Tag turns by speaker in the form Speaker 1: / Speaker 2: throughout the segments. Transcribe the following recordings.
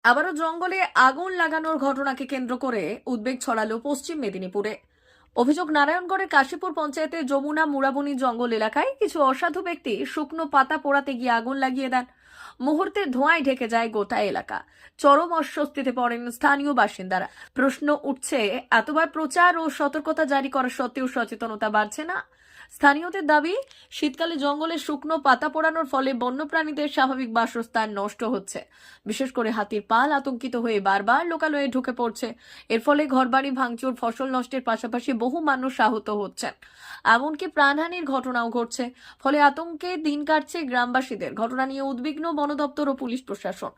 Speaker 1: আবারও জঙ্গলে আগুন লাগানোর ঘটনাকে কেন্দ্র করে উদ্বেগ ছড়ালো পশ্চিম মেদিনীপুরে। অভিযোগ, নারায়ণগড়ের কাশীপুর পঞ্চায়েতের যমুনা মুড়াবনি জঙ্গল এলাকায় কিছু অসাধু ব্যক্তি শুকনো পাতা পোড়াতে গিয়ে আগুন লাগিয়ে দেন। মুহূর্তে ধোঁয়ায় ঢেকে যায় গোটা এলাকা। চরম অস্বস্তিতে পড়েন স্থানীয় বাসিন্দারা। প্রশ্ন উঠছে, এতবার প্রচার ও সতর্কতা জারি করা সত্ত্বেও সচেতনতা বাড়ছে না। স্থানীয়দের দাবি, শীতকালে জঙ্গলে শুকনো পাতা পোড়ানোর ফলে বন্যপ্রাণীদের স্বাভাবিক বাসস্থান নষ্ট হচ্ছে। বিশেষ করে হাতির পাল আতঙ্কিত হয়ে বারবার লোকালয়ে ঢুকে পড়ছে। এর ফলে ঘরবাড়ি ভাঙচুর, ফসল নষ্টের পাশাপাশি বহু মানুষ আহত হচ্ছেন, এমনকি প্রাণহানির ঘটনাও ঘটছে। ফলে আতঙ্কে দিন কাটছে গ্রামবাসীদের। ঘটনা নিয়ে উদ্বিগ্ন বন দপ্তর ও পুলিশ প্রশাসন।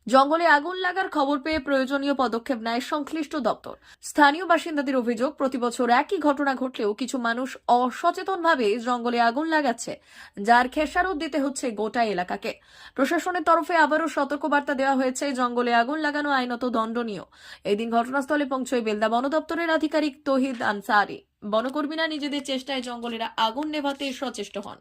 Speaker 1: জঙ্গলে আগুন লাগার খবর পেয়ে প্রয়োজনীয় পদক্ষেপ নেয় সংশ্লিষ্ট দপ্তর। স্থানীয় বাসিন্দাদের অভিযোগ, প্রতি বছর একই ঘটনা ঘটলেও কিছু মানুষ অসচেতনভাবে জঙ্গলে আগুন লাগাচ্ছে, যার খেসারত দিতে হচ্ছে গোটা এলাকাকে। প্রশাসনের তরফে আবারও সতর্কবার্তা দেওয়া হয়েছে, জঙ্গলে আগুন লাগানো আইনত দণ্ডনীয়। এদিন ঘটনাস্থলে পৌঁছয় বেলদা বন দপ্তরের আধিকারিক তৌহিদ আনসারি। বনকর্মীরা নিজেদের চেষ্টায় জঙ্গলের আগুন নেভাতে সচেষ্ট হন।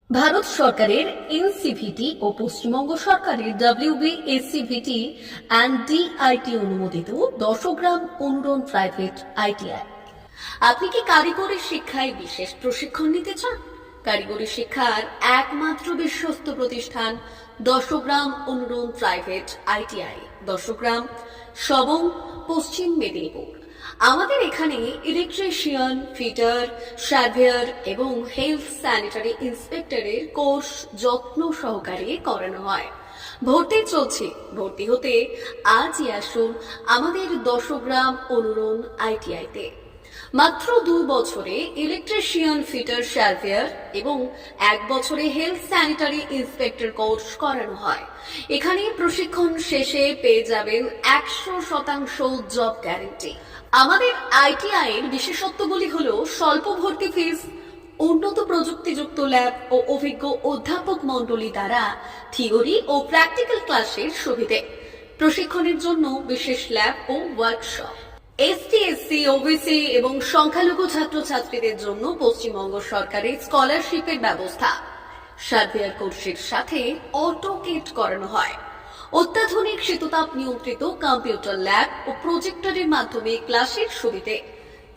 Speaker 2: ভারত সরকারের এনসিভিটি ও পশ্চিমবঙ্গ সরকারের WBSCVT অ্যান্ড DIT অনুমোদিত 10 গ্রাম অনুরণ প্রাইভেট ITI। আপনি কি কারিগরি শিক্ষায় বিশেষ প্রশিক্ষণ নিতে চান? কারিগরি শিক্ষার একমাত্র বিশ্বস্ত প্রতিষ্ঠান 10 গ্রাম অনুরণ প্রাইভেট ITI, 10 গ্রাম, সবং, পশ্চিম মেদিনীপুর। আমাদের এখানে ইলেকট্রিশিয়ান, ফিটার, সার্ভেয়ার এবং হেলথ স্যানিটারি ইন্সপেক্টরের কোর্স যত্ন সহকারে করানো হয়। ভর্তি চলছে। ভর্তি হতে আজই আসুন আমাদের 10 গ্রাম অনুরণ ITI-তে। মাত্র 2 বছরে ইলেকট্রিশিয়ান, ফিটার, সার্ভেয়ার এবং 1 বছরে হেলথ স্যানিটারি ইন্সপেক্টর কোর্স করানো হয়। এখানে প্রশিক্ষণ শেষে পেয়ে যাবেন 100% জব গ্যারান্টি। আমাদের ITI এর বিশেষত্বগুলি হলো স্বল্প ভর্তি ফিস, উন্নত প্রযুক্তিযুক্ত ল্যাব ও অভিজ্ঞ অধ্যাপক মণ্ডলী দ্বারা থিওরি ও প্র্যাকটিক্যাল ক্লাসের সুবিধে, প্রশিক্ষণের জন্য বিশেষ ল্যাব ও ওয়ার্কশপ, ST, SC, OBC এবং সংখ্যালঘু ছাত্রছাত্রীদের জন্য পশ্চিমবঙ্গ সরকারের স্কলারশিপের ব্যবস্থা। সার্ভেয়ার কোর্সের সাথে অটোকেট করানো হয়। অত্যাধুনিক শীততাপ নিয়ন্ত্রিত কম্পিউটার ল্যাব ও প্রজেক্টরের মাধ্যমে ক্লাসের সুবিধে।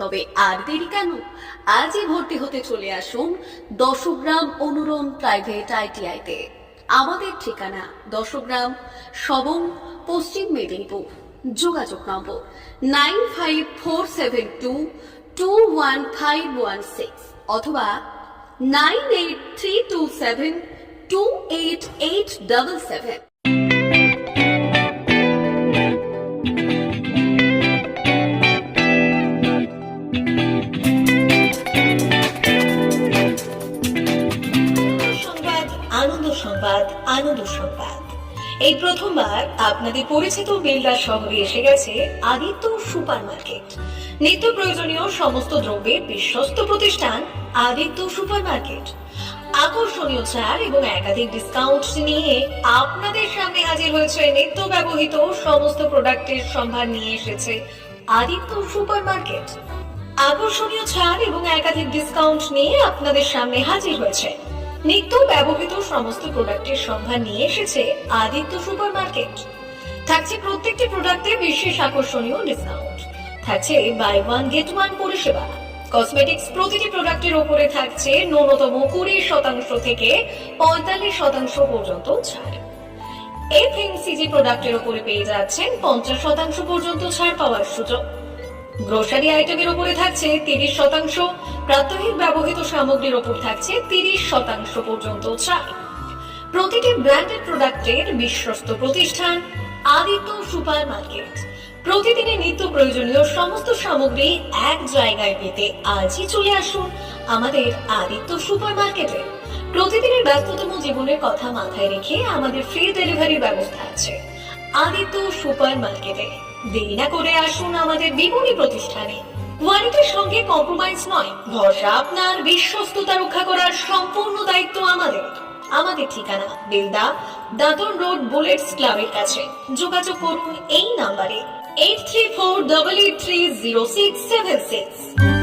Speaker 2: তবে আর দেরি কেন? আজই ভর্তি হতে চলে আসুন 10 গ্রাম অনুরণ প্রাইভেট ITI-তে। আমাদের ঠিকানা 10 গ্রাম, সবং, পশ্চিম মেদিনীপুর। যোগাযোগ নম্বর 9547221516 অথবা 9832728877। আনন্দ সংবাদ, আনন্দ সংবাদ। এই প্রথমবার আপনাদের পরিচিত বেলদা শহরে এসে গেছে আদিত্য সুপার মার্কেট। নিত্য প্রয়োজনীয় সমস্ত দ্রব্যের বিশ্বস্ত প্রতিষ্ঠান আদিত্য সুপার মার্কেট। আকর্ষণীয় ছাড় এবং একাধিক ডিসকাউন্ট নিয়ে আপনাদের সামনে হাজির হয়েছে। নিত্য ব্যবহৃত সমস্ত প্রোডাক্টের সম্ভার নিয়ে এসেছে আদিত্য সুপার মার্কেট।
Speaker 1: আকর্ষণীয় ছাড় এবং একাধিক ডিসকাউন্ট নিয়ে আপনাদের সামনে হাজির হয়েছে। নিত্য ব্যবহৃত সমস্ত প্রোডাক্টের সম্ভার নিয়ে এসেছে আদিত্য সুপার মার্কেট। থাকছে প্রত্যেকটি প্রোডাক্টে বিশেষ আকর্ষণীয় ডিসকাউন্ট, থাকছে বাই ওয়ান গেট ওয়ান পরিষেবা। কসমেটিক্স প্রতিটি প্রোডাক্টের উপরে থাকছে ন্যূনতম 20% থেকে 45% পর্যন্ত ছাড়। এফএমসিজি প্রোডাক্টের উপরে পেয়ে যাচ্ছেন 50% পর্যন্ত ছাড় পাওয়ার সুযোগ। গ্রোসারি আইটেমের উপরে থাকছে 30%, প্রাত্যহিক ব্যবহৃত সামগ্রীর উপর থাকছে 30% পর্যন্ত ছাড়। প্রতিটি ব্র্যান্ডেড প্রোডাক্টের বিশ্বস্ত প্রতিষ্ঠান আদিত্য সুপার মার্কেট। প্রতিদিনের নিত্য প্রয়োজনীয় সমস্ত সামগ্রী এক জায়গায় পেতে আজই চলে আসুন আমাদের আদিত্য সুপার মার্কেটে। প্রতিদিনের ব্যস্ততম জীবনের কথা মাথায় রেখে আমাদের ফ্রি ডেলিভারির ব্যবস্থা আছে আদিত্য সুপার মার্কেটে। দেরি না করে আসুন আমাদের বিপণী প্রতিষ্ঠানে। কোয়ালিটির সঙ্গে কম্প্রোমাইজ নয়, ভরসা আপনার, বিশ্বস্ততা রক্ষা করার সম্পূর্ণ দায়িত্ব আমাদের। আমাদের ঠিকানা বেলদা, দাদন রোড, বুলেটস ক্লাবের কাছে। যোগাযোগ করুন এই নাম্বারে 8348830676।